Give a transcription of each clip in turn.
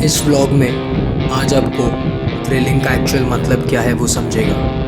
इस व्लॉग में आज आपको थ्रिलिंग का एक्चुअल मतलब क्या है वो समझेगा।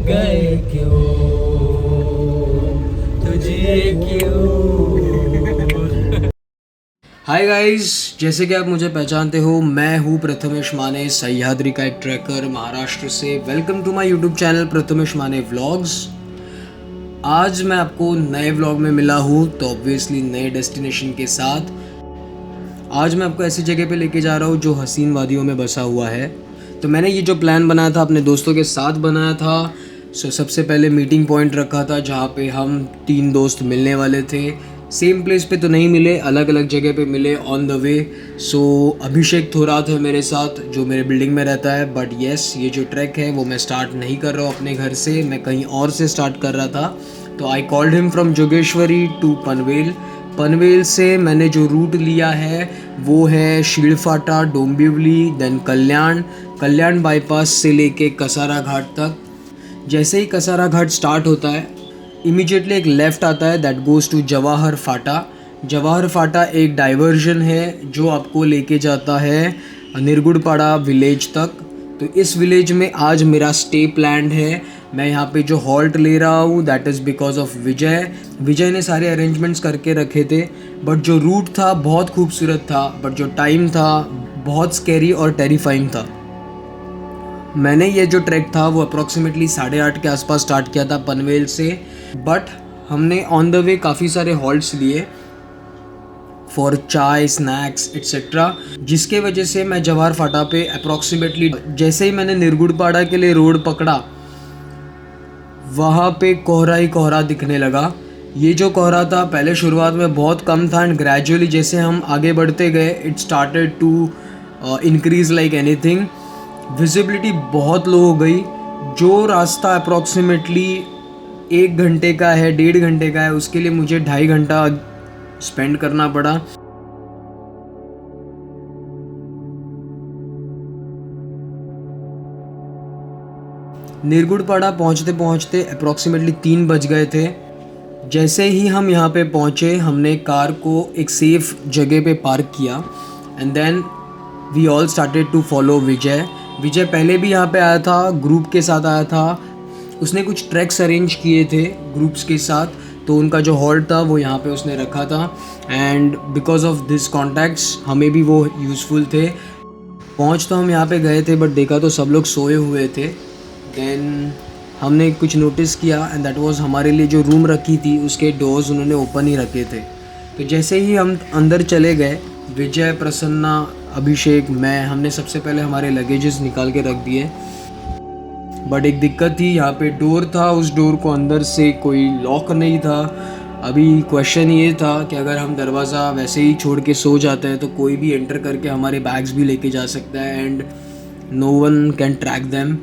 गए क्यों तुझे क्यों। हाय गाइस, जैसे कि आप मुझे पहचानते हो, मैं हूँ प्रथमेश माने, सह्याद्री का एक ट्रैकर महाराष्ट्र से। Welcome to my YouTube channel Prathamesh Mane vlogs. आज मैं आपको नए व्लॉग में मिला हूँ, तो ऑब्वियसली नए डेस्टिनेशन के साथ। आज मैं आपको ऐसी जगह पे लेके जा रहा हूँ जो हसीन वादियों में बसा हुआ है। तो मैंने ये जो प्लान बनाया था अपने दोस्तों के साथ बनाया था। सबसे पहले मीटिंग पॉइंट रखा था जहाँ पे हम 3 दोस्त मिलने वाले थे। सेम प्लेस पे तो नहीं मिले, अलग अलग जगह पे मिले ऑन द वे। अभिषेक थोरात है मेरे साथ, जो मेरे बिल्डिंग में रहता है। बट येस, ये जो ट्रैक है वो मैं स्टार्ट नहीं कर रहा हूँ अपने घर से, मैं कहीं और से स्टार्ट कर रहा था। तो I called him from Jogeshwari to Panvel. Panvel से मैंने जो रूट लिया है वो है शीलफाटा, डोंबिवली, देन कल्याण बाईपास से लेके कसारा घाट तक। जैसे ही कसारा घाट स्टार्ट होता है, इमीडिएटली एक लेफ़्ट आता है दैट गोज़ टू जवाहर फाटा। जवाहर फाटा एक डाइवर्जन है जो आपको लेके जाता है निरगुड़पाड़ा विलेज तक। तो इस विलेज में आज मेरा स्टे प्लान्ड है। मैं यहाँ पे जो हॉल्ट ले रहा हूँ दैट इज़ बिकॉज ऑफ विजय ने सारे अरेंजमेंट्स करके रखे थे। बट जो रूट था बहुत खूबसूरत था, बट जो टाइम था बहुत स्कैरी और टेरिफाइंग था। मैंने ये जो ट्रैक था वो अप्रॉक्सीमेटली 8:30 के आसपास स्टार्ट किया था पनवेल से। बट हमने ऑन द वे काफ़ी सारे हॉल्ट्स लिए फॉर चाय, स्नैक्स एक्सेट्रा, जिसके वजह से मैं जवाहर फाटा पे अप्रॉक्सीमेटली, जैसे ही मैंने निरगुड़पाड़ा के लिए रोड पकड़ा, वहाँ पे कोहरा ही कोहरा दिखने लगा। ये जो कोहरा था पहले शुरुआत में बहुत कम था, एंड ग्रेजुअली जैसे हम आगे बढ़ते गए it started to increase like anything. Visibility बहुत लो हो गई। जो रास्ता अप्रॉक्सीमेटली 1 घंटे का है, 1.5 घंटे का है, उसके लिए मुझे 2.5 घंटा स्पेंड करना पड़ा। निरगुड़पाड़ा पहुँचते पहुँचते अप्रॉक्सीमेटली 3 बज गए थे। जैसे ही हम यहाँ पे पहुँचे, हमने कार को एक सेफ जगह पे पार्क किया and then we all started to follow Vijay पहले भी यहाँ पे आया था, ग्रुप के साथ आया था। उसने कुछ ट्रैक्स अरेंज किए थे ग्रुप्स के साथ, तो उनका जो हॉल्ट था वो यहाँ पे उसने रखा था। And because of this contacts हमें भी वो यूज़फुल थे। पहुँच तो हम यहाँ पे गए थे, बट देखा तो सब लोग सोए हुए थे। देन हमने कुछ नोटिस किया एंड दैट वाज हमारे लिए जो रूम रखी थी उसके डोर्स उन्होंने ओपन ही रखे थे। तो जैसे ही हम अंदर चले गए, विजय, प्रसन्ना, अभिषेक, हमने सबसे पहले हमारे लगेजेस निकाल के रख दिए। बट एक दिक्कत थी, यहाँ पे डोर था, उस डोर को अंदर से कोई लॉक नहीं था। अभी क्वेश्चन ये था कि अगर हम दरवाज़ा वैसे ही छोड़ के सो जाते हैं तो कोई भी एंटर करके हमारे बैग्स भी लेके जा सकता है and no one can track them,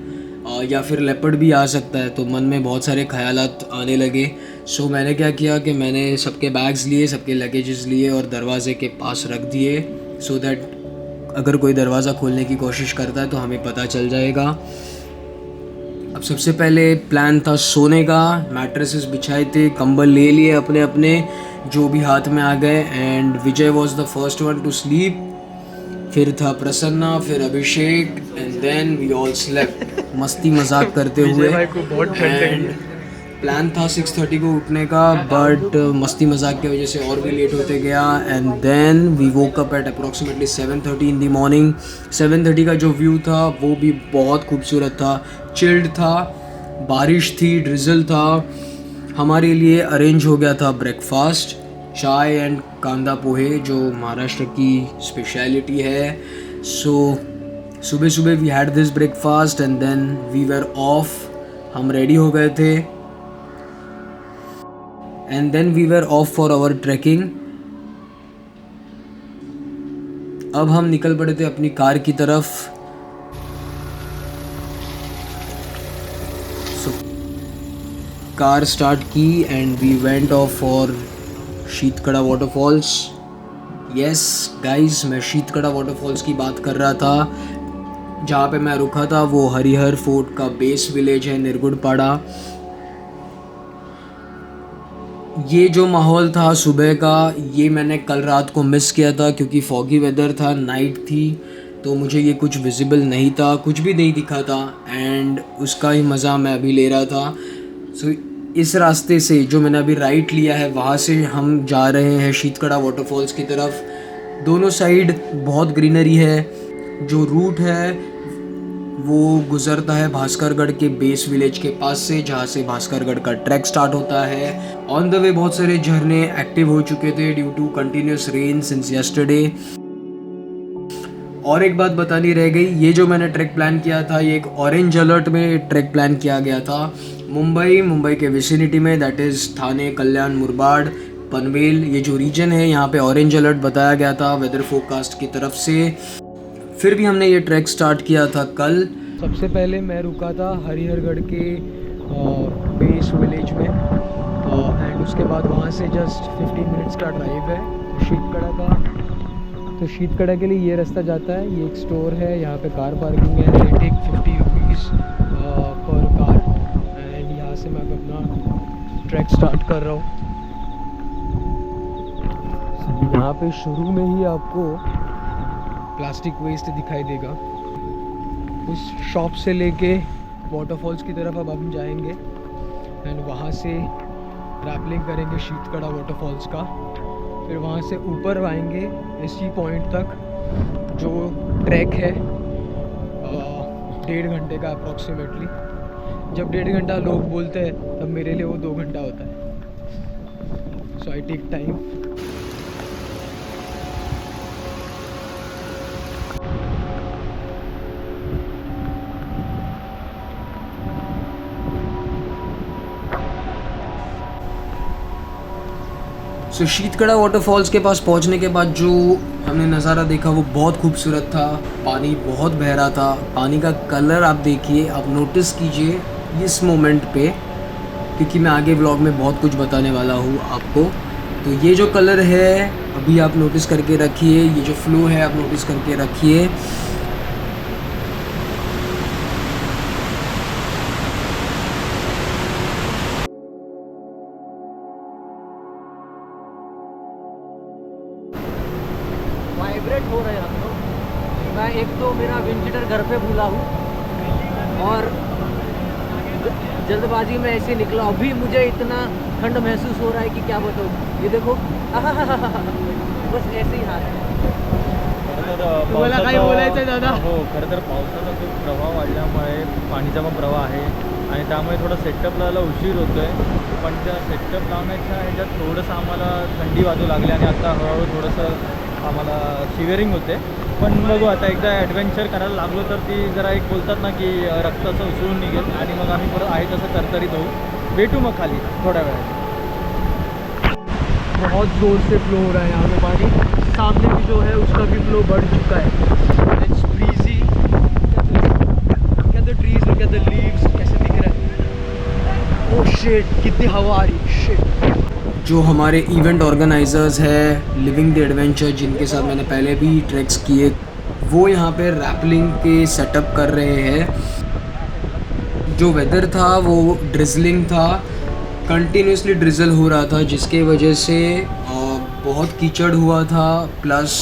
या फिर लेपर्ड भी आ सकता है। तो मन में बहुत सारे ख्यालात आने लगे। मैंने क्या किया कि मैंने सबके बैग्स लिए, सबके लगेजेस लिए और दरवाज़े के पास रख दिए, सो दैट अगर कोई दरवाज़ा खोलने की कोशिश करता है तो हमें पता चल जाएगा। अब सबसे पहले प्लान था सोने का। मैट्रेसेस बिछाए थे, कंबल ले लिए अपने अपने जो भी हाथ में आ गए, and Vijay was the first one to sleep. फिर था प्रसन्ना, फिर Abhishek and then we all slept मस्ती मजाक करते हुए। एंड प्लान था 6:30 को उठने का, बट मस्ती मजाक की वजह से और भी लेट होते गया। And then we woke up at approximately 7:30 in the morning. 7:30 का जो व्यू था वो भी बहुत खूबसूरत था, चिल्ड था, बारिश थी, ड्रिजल था। हमारे लिए अरेंज हो गया था ब्रेकफास्ट, चाय एंड कांदा पोहे जो महाराष्ट्र की स्पेशलिटी है। सो सुबह सुबह we had this breakfast and then we were off. हम रेडी हो गए थे and then we were off for our trekking. अब हम निकल पड़े थे अपनी कार की तरफ। कार स्टार्ट की and we went off for Sheetkada waterfalls. Yes guys, मैं शीतकड़ा वाटरफॉल्स की बात कर रहा था। जहाँ पे मैं रुका था वो हरिहर फोर्ट का बेस विलेज है, निर्गुड़पाड़ा। ये जो माहौल था सुबह का, ये मैंने कल रात को मिस किया था क्योंकि फॉगी वेदर था, नाइट थी, तो मुझे ये कुछ विजिबल नहीं था, कुछ भी नहीं दिखा था। एंड उसका ही मज़ा मैं अभी ले रहा था। सो इस रास्ते से जो मैंने अभी राइट लिया है, वहाँ से हम जा रहे हैं शीतकड़ा वाटरफॉल्स की तरफ। दोनों साइड बहुत ग्रीनरी है। जो रूट है वो गुजरता है भास्करगढ़ के बेस विलेज के पास से, जहाँ से भास्करगढ़ का ट्रैक स्टार्ट होता है। ऑन द वे बहुत सारे झरने एक्टिव हो चुके थे due to continuous rain since yesterday. और एक बात बतानी रह गई, ये जो मैंने ट्रैक प्लान किया था, ये एक ऑरेंज अलर्ट में ट्रैक प्लान किया गया था। मुंबई के विसिनिटी में, दैट इज़ थाने, कल्याण, मुरबाड, पनवेल, ये जो रीजन है यहाँ पे ऑरेंज अलर्ट बताया गया था वेदर फोरकास्ट की तरफ से। फिर भी हमने ये ट्रैक स्टार्ट किया था कल। सबसे पहले मैं रुका था हरिहरगढ़ के बेस विलेज में, एंड उसके बाद वहाँ से जस्ट 15 मिनट्स का ड्राइव है शीतकड़ा का। तो शीतकड़ा के लिए ये रास्ता जाता है। ये एक स्टोर है, यहाँ पे कार पार्किंग है, दे टेक 50 रुपीज़ पर कार। एंड यहाँ से मैं अपना ट्रैक स्टार्ट कर रहा हूँ। यहाँ पे शुरू में ही आपको प्लास्टिक वेस्ट दिखाई देगा। उस शॉप से लेके वाटरफॉल्स की तरफ अब हम जाएंगे एंड वहाँ से रैपलिंग करेंगे शीतकड़ा वाटरफॉल्स का। फिर वहाँ से ऊपर आएंगे एसटी पॉइंट तक, जो ट्रैक है 1.5 घंटे का अप्रॉक्सीमेटली। जब 1.5 घंटा लोग बोलते हैं तब मेरे लिए वो 2 घंटा होता है। So I take time. So Sheetkada waterfalls के पास पहुंचने के बाद जो हमने नज़ारा देखा वो बहुत खूबसूरत था। पानी बहुत बह रहा था। पानी का कलर आप देखिए, आप नोटिस कीजिए इस मोमेंट पे, क्योंकि मैं आगे व्लॉग में बहुत कुछ बताने वाला हूँ आपको। तो ये जो कलर है अभी आप नोटिस करके रखिए, ये जो फ्लो है आप नोटिस करके रखिए। वाइब्रेट हो रहे हैं हम लोग। मैं एक तो मेरा विंड घर पे भूला हूँ और जल्दबाजी में ऐसे निकला। अभी मुझे इतना ठंड महसूस हो रहा है कि क्या बताऊँ। ये देखो बस ऐसे ही हाल है। तुम्हाला काही बोलायचं दादा? हो, खरं तर पावसाचा खूप प्रवाह वाढल्यामुळे पाणीचा पण प्रवाह आहे आणि त्यामुळे थोडं सेटअप लावायला उशीर होतो आहे. पण त्या सेटअप लावण्याच्या ह्याच्यात थोडंसं आम्हाला थंडी वाजू लागली आणि आता हळूहळू थोडंसं आम्हाला शिवरिंग होते. पण बघू आता एकदा ॲडव्हेंचर करायला लागलो तर ती जरा एक बोलतात ना की रक्त असं उसळून निघेल आणि मग आम्ही परत आहे तसं तरतरीत होऊ. भेटू मग खाली थोड्या वेळात. बहुत ज़ोर से फ्लो हो रहा है यहाँ पे पानी। सामने भी जो है उसका भी फ्लो बढ़ चुका है। It's breezy. क्या द ट्रीज, क्या द लीव्स कैसे दिख रहा है। ओह शिट, कितनी हवा आ रही है। शिट। जो हमारे इवेंट ऑर्गेनाइजर्स है लिविंग द एडवेंचर, जिनके साथ मैंने पहले भी ट्रैक्स किए, वो यहाँ पे रैपलिंग के सेटअप कर रहे हैं। जो वेदर था वो ड्रिजलिंग था, कंटिन्यूसली ड्रिजल हो रहा था, जिसके वजह से बहुत कीचड़ हुआ था, प्लस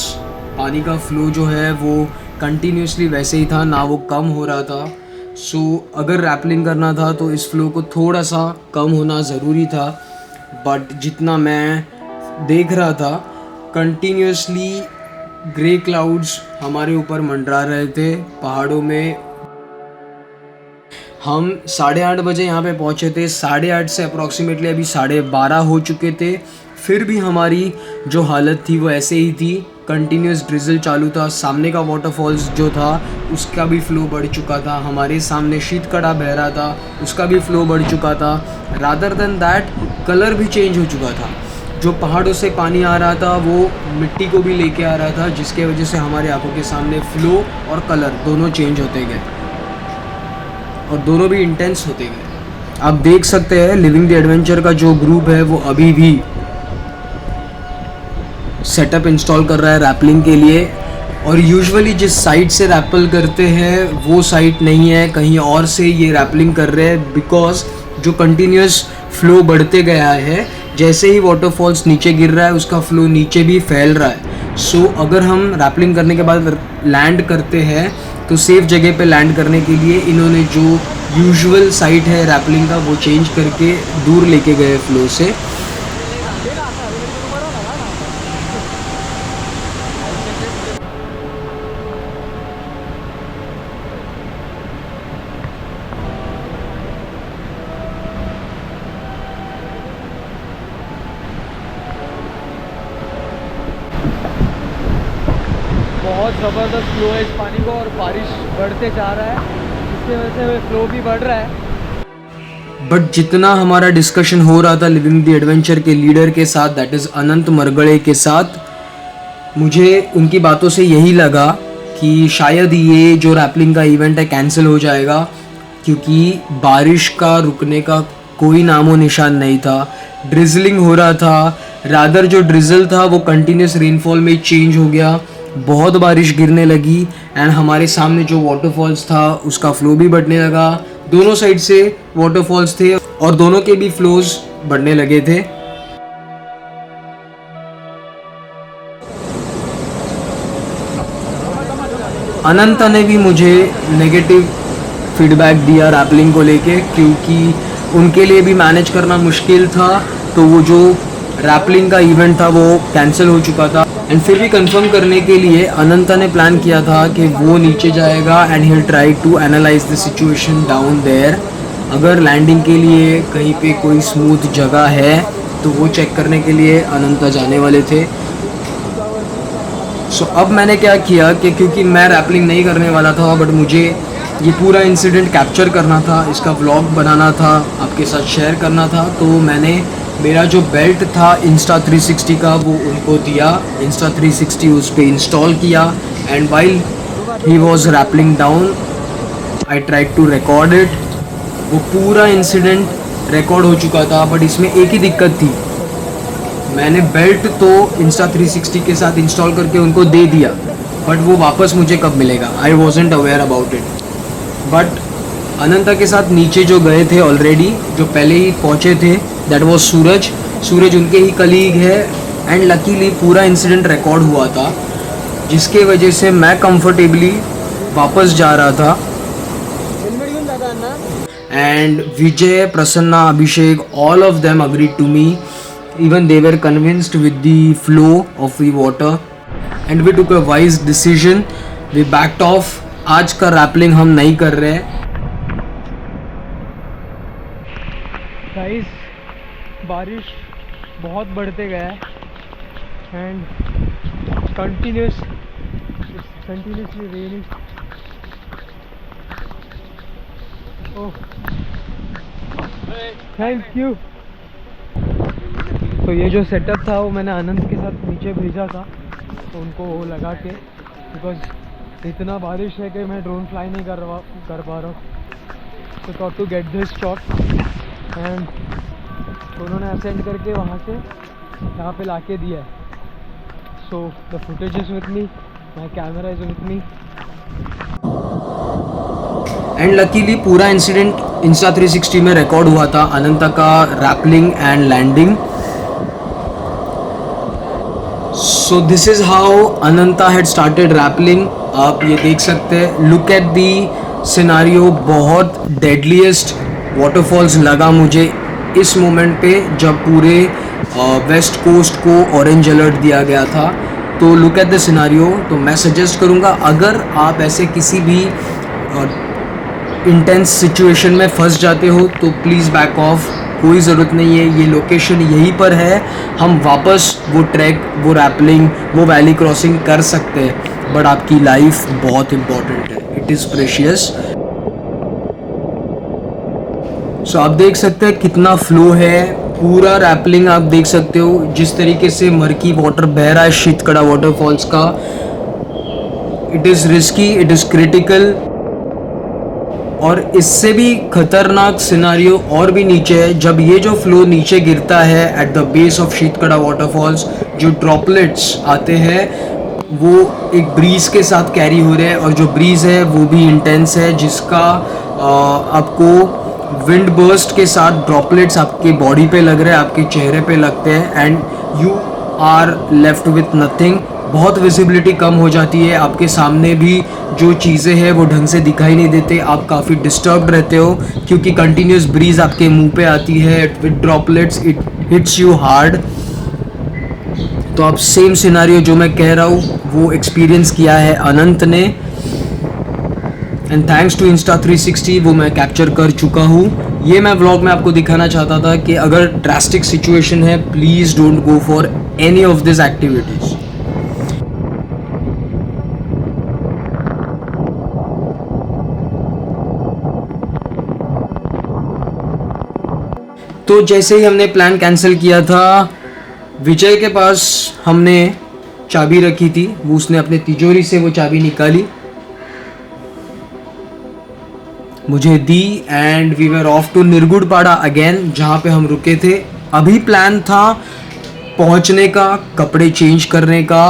पानी का फ्लो जो है वो कंटिन्यूसली वैसे ही था, ना वो कम हो रहा था। सो अगर रैपलिंग करना था तो इस फ्लो को थोड़ा सा कम होना ज़रूरी था, बट जितना मैं देख रहा था कंटिन्यूसली ग्रे क्लाउड्स हमारे ऊपर मंडरा रहे थे पहाड़ों में। हम 8:30 बजे यहाँ पे पहुँचे थे, 8:30 से अप्रॉक्सीमेटली अभी 12:30 हो चुके थे, फिर भी हमारी जो हालत थी वो ऐसे ही थी। कंटिन्यूस ड्रिजल चालू था, सामने का वाटरफॉल्स जो था उसका भी फ़्लो बढ़ चुका था, हमारे सामने शीतकड़ा बह रहा था उसका भी फ़्लो बढ़ चुका था। रादर देन दैट कलर भी चेंज हो चुका था, जो पहाड़ों से पानी आ रहा था वो मिट्टी को भी लेके आ रहा था, जिसके वजह से हमारे आंखों के सामने फ़्लो और कलर दोनों चेंज होते गए और दोनों भी इंटेंस होते गए। आप देख सकते हैं लिविंग द एडवेंचर का जो ग्रुप है वो अभी भी सेटअप इंस्टॉल कर रहा है रैपलिंग के लिए, और यूजुअली जिस साइट से रैपल करते हैं वो साइट नहीं है, कहीं और से ये रैपलिंग कर रहे हैं, बिकॉज जो कंटिन्यूस फ्लो बढ़ते गया है, जैसे ही वाटरफॉल्स नीचे गिर रहा है उसका फ्लो नीचे भी फैल रहा है। सो अगर हम रैपलिंग करने के बाद लैंड करते हैं तो सेफ जगह पे लैंड करने के लिए इन्होंने जो यूजुअल साइट है रैपलिंग का वो चेंज करके दूर लेके गए फ्लो से। बहुत ज़बरदस्त फ्लो है इस पानी को और बारिश बढ़ते जा रहा है, जिसकी वजह से फ्लो भी बढ़ रहा है। बट जितना हमारा डिस्कशन हो रहा था लिविंग द एडवेंचर के लीडर के साथ, दैट इज़ अनंत मरगड़े के साथ, मुझे उनकी बातों से यही लगा कि शायद ये जो रैपलिंग का इवेंट है कैंसिल हो जाएगा, क्योंकि बारिश का रुकने का कोई नामो निशान नहीं था। ड्रिजलिंग हो रहा था, रादर जो ड्रिजल था वो कंटिन्यूस रेनफॉल में चेंज हो गया, बहुत बारिश गिरने लगी एंड हमारे सामने जो वाटरफॉल्स था उसका फ्लो भी बढ़ने लगा। दोनों साइड से वाटरफॉल्स थे और दोनों के भी फ्लोज बढ़ने लगे थे। अनंत ने भी मुझे नेगेटिव फीडबैक दिया रैपलिंग को लेके, क्योंकि उनके लिए भी मैनेज करना मुश्किल था, तो वो जो रैपलिंग का इवेंट था वो कैंसिल हो चुका था। एंड फिर भी कंफर्म करने के लिए अनंत ने प्लान किया था कि वो नीचे जाएगा and he try to analyse the situation down there. अगर लैंडिंग के लिए कहीं पे कोई स्मूथ जगह है तो वो चेक करने के लिए अनंत जाने वाले थे। सो अब मैंने क्या किया कि क्योंकि मैं रैपलिंग नहीं करने वाला था बट मुझे ये पूरा इंसिडेंट कैप्चर करना था, इसका व्लॉग बनाना था, आपके साथ शेयर करना था, तो मैंने मेरा जो बेल्ट था Insta360 का वो उनको दिया। Insta360 उस पर इंस्टॉल किया and while he was rappelling down I tried to record it. वो पूरा इंसिडेंट रिकॉर्ड हो चुका था, बट इसमें एक ही दिक्कत थी, मैंने बेल्ट तो Insta360 के साथ इंस्टॉल करके उनको दे दिया, बट वो वापस मुझे कब मिलेगा, I wasn't aware about it. But Ananta के साथ नीचे जो गए थे ऑलरेडी, जो पहले ही पहुँचे थे, दैट वॉज सूरज उनके ही कलीग है एंड लकीली पूरा इंसिडेंट रिकॉर्ड हुआ था, जिसके वजह से मैं कंफर्टेबली वापस जा रहा था। And Vijay, Prasanna, Abhishek, all of them agreed to me. Even they were convinced with the flow of the water and we took a wise decision. We backed off. आज का रैपलिंग हम नहीं कर रहे हैं। गाइस, बारिश बहुत बढ़ते गया है and continuously raining. Oh, thank you. तो ये जो सेटअप था वो मैंने अनंत के साथ नीचे भेजा था, तो उनको वो लगा के, बिकॉज इतना बारिश है कि मैं ड्रोन फ्लाई नहीं कर पा रहा हूँ, तो thought to get this shot and उन्होंने असेंड करके वहाँ से यहाँ पे लाके दिया है। So the footage is with me, my camera is with me. And luckily पूरा इंसिडेंट Insta360 में रिकॉर्ड हुआ था, अनंता का rappelling and landing. So this is how Ananta had started rappelling. आप ये देख सकते हैं, लुक एट दी सिनारियो। बहुत डेडलीस्ट वाटरफॉल्स लगा मुझे इस मोमेंट पे जब पूरे वेस्ट कोस्ट को ऑरेंज अलर्ट दिया गया था। तो लुक एट द सिनारियो। तो मैं सजेस्ट करूँगा, अगर आप ऐसे किसी भी इंटेंस सिचुएशन में फंस जाते हो तो प्लीज़ बैक ऑफ, कोई ज़रूरत नहीं है। ये लोकेशन यहीं पर है, हम वापस वो ट्रैक, वो रैपलिंग, वो वैली क्रॉसिंग कर सकते हैं, बट आपकी लाइफ बहुत इम्पॉर्टेंट है, इट इज़ प्रेशियस। सो आप देख सकते हैं कितना फ्लो है, पूरा रैपलिंग आप देख सकते हो। जिस तरीके से मरकी वाटर बह रहा है शीतकड़ा वाटरफॉल्स का, it is risky, it is critical. और इससे भी खतरनाक सिनारियो और भी नीचे है, जब ये जो फ्लो नीचे गिरता है at the base of Sheetkada waterfalls, जो ड्रॉपलेट्स आते हैं वो एक ब्रीज के साथ कैरी हो रहे हैं, और जो ब्रीज है वो भी इंटेंस है, जिसका आपको विंड बर्स्ट के साथ ड्रॉपलेट्स आपके बॉडी पे लग रहे हैं, आपके चेहरे पे लगते हैं, and you are left with nothing. बहुत विजिबिलिटी कम हो जाती है, आपके सामने भी जो चीज़ें हैं वो ढंग से दिखाई नहीं देते, आप काफ़ी डिस्टर्ब्ड रहते हो क्योंकि कंटिन्यूस ब्रीज आपके मुंह पे आती है with droplets, it hits you hard. तो आप सेम सिनारियो जो मैं कह रहा हूँ वो एक्सपीरियंस किया है अनंत ने, एंड थैंक्स टू Insta360 वो मैं कैप्चर कर चुका हूँ। ये मैं व्लॉग में आपको दिखाना चाहता था कि अगर ड्रास्टिक सिचुएशन है, please don't go for any of this activities. तो जैसे ही हमने प्लान कैंसिल किया था, विजय के पास हमने चाबी रखी थी, वो उसने अपने तिजोरी से वो चाबी निकाली, मुझे दी, and we were off to Nirgudpada again, जहाँ पे हम रुके थे। अभी प्लान था पहुँचने का, कपड़े चेंज करने का,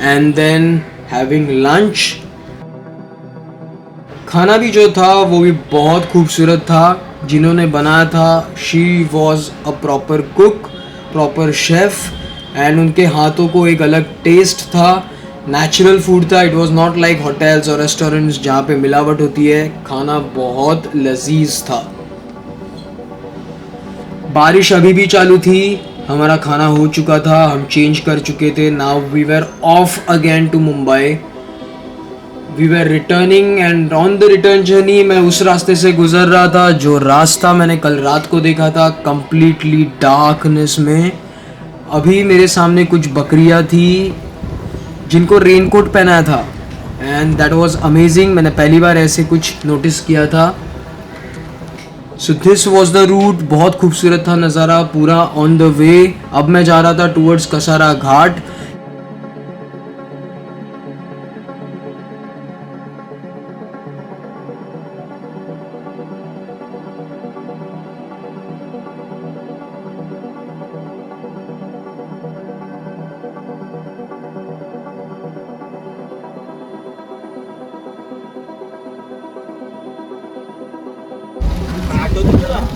एंड देन हैविंग लंच। खाना भी जो था वो भी बहुत खूबसूरत था, जिन्होंने बनाया था she was a proper cook, proper chef, and उनके हाथों को एक अलग टेस्ट था, नेचुरल फूड था। It was not like hotels और रेस्टोरेंट्स जहाँ पे मिलावट होती है। खाना बहुत लजीज था। बारिश अभी भी चालू थी, हमारा खाना हो चुका था, हम चेंज कर चुके थे। Now we were off again to Mumbai, we were returning, and on the return journey मैं उस रास्ते से गुजर रहा था जो रास्ता मैंने कल रात को देखा था, कंप्लीटली डार्कनेस में। अभी मेरे सामने कुछ बकरियां थी जिनको रेनकोट पहनाया था, एंड दैट वाज अमेजिंग। मैंने पहली बार ऐसे कुछ नोटिस किया था। So this was the route. बहुत खूबसूरत था नज़ारा पूरा ऑन द वे। अब मैं जा रहा था टूवर्ड्स कसारा घाट।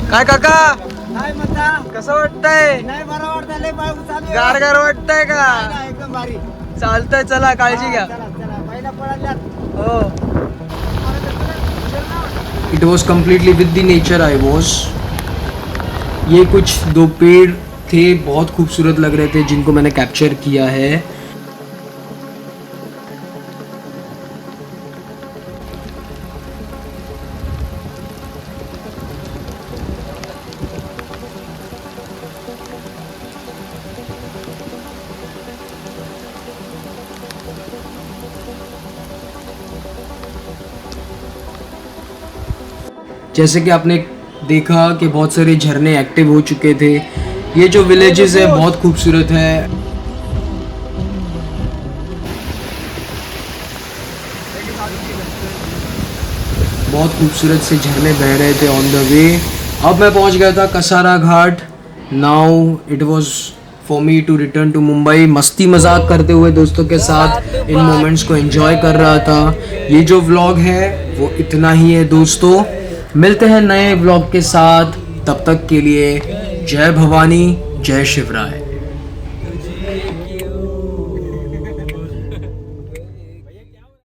काय काका, काय म्हणता? कसं वाटतंय? नाही बरं वाटतं, लय पाऊस चालू आहे. गारगार वाटतंय का? नाही, एकदम भारी. चालतंय, चला काळजी घ्या. चला चला, पहिला पळाल्यात. हो, it was completely with the nature I was. ये कुछ दो पेड़ थे, बहुत खूबसूरत लग रहे थे, जिनको मैंने कैप्चर किया है। जैसे कि आपने देखा कि बहुत सारे झरने एक्टिव हो चुके थे। ये जो विलेजेस है बहुत खूबसूरत है। बहुत खूबसूरत से झरने बह रहे थे ऑन द वे। अब मैं पहुंच गया था Kasara Ghat. Now it was for me to return to Mumbai. मस्ती मजाक करते हुए दोस्तों के साथ इन मोमेंट्स को एंजॉय कर रहा था। ये जो व्लॉग है वो इतना ही है दोस्तों। मिलते हैं नए व्लॉग के साथ, तब तक के लिए जय भवानी, जय शिवराय।